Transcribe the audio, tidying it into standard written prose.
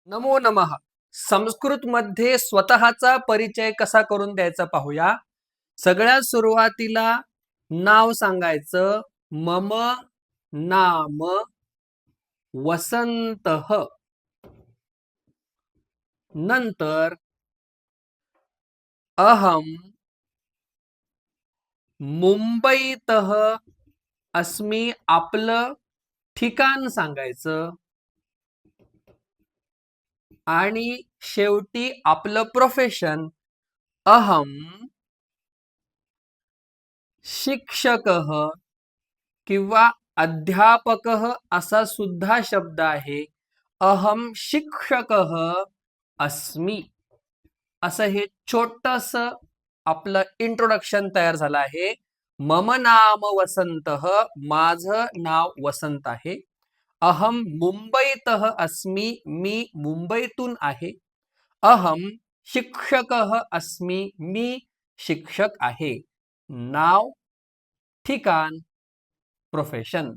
नमो नमः. संस्कृत मध्ये स्वतःचा परिचय कसा करून द्यायचा पाहूया. सगळ्यात सुरुवातीला नाव सांगायचं. मम नाम वसंतः. नंतर अहम मुंबईतः अस्मि. आपलं ठिकाण सांगायचं आणि शेवटी आपलं प्रोफेशन. अहम शिक्षकः किंवा अध्यापकः असा सुद्धा शब्द आहे. अहम शिक्षकः अस्मि. असं हे छोटंसं आपलं इंट्रोडक्शन तयार झालं आहे. मम नाम वसंतः. माझं नाव वसंत आहे. अहम मुंबईतः अस्मि. मी मुंबईतून आहे. अहम शिक्षकः अस्मि. मी शिक्षक आहे. नाव, ठिकाण, प्रोफेशन.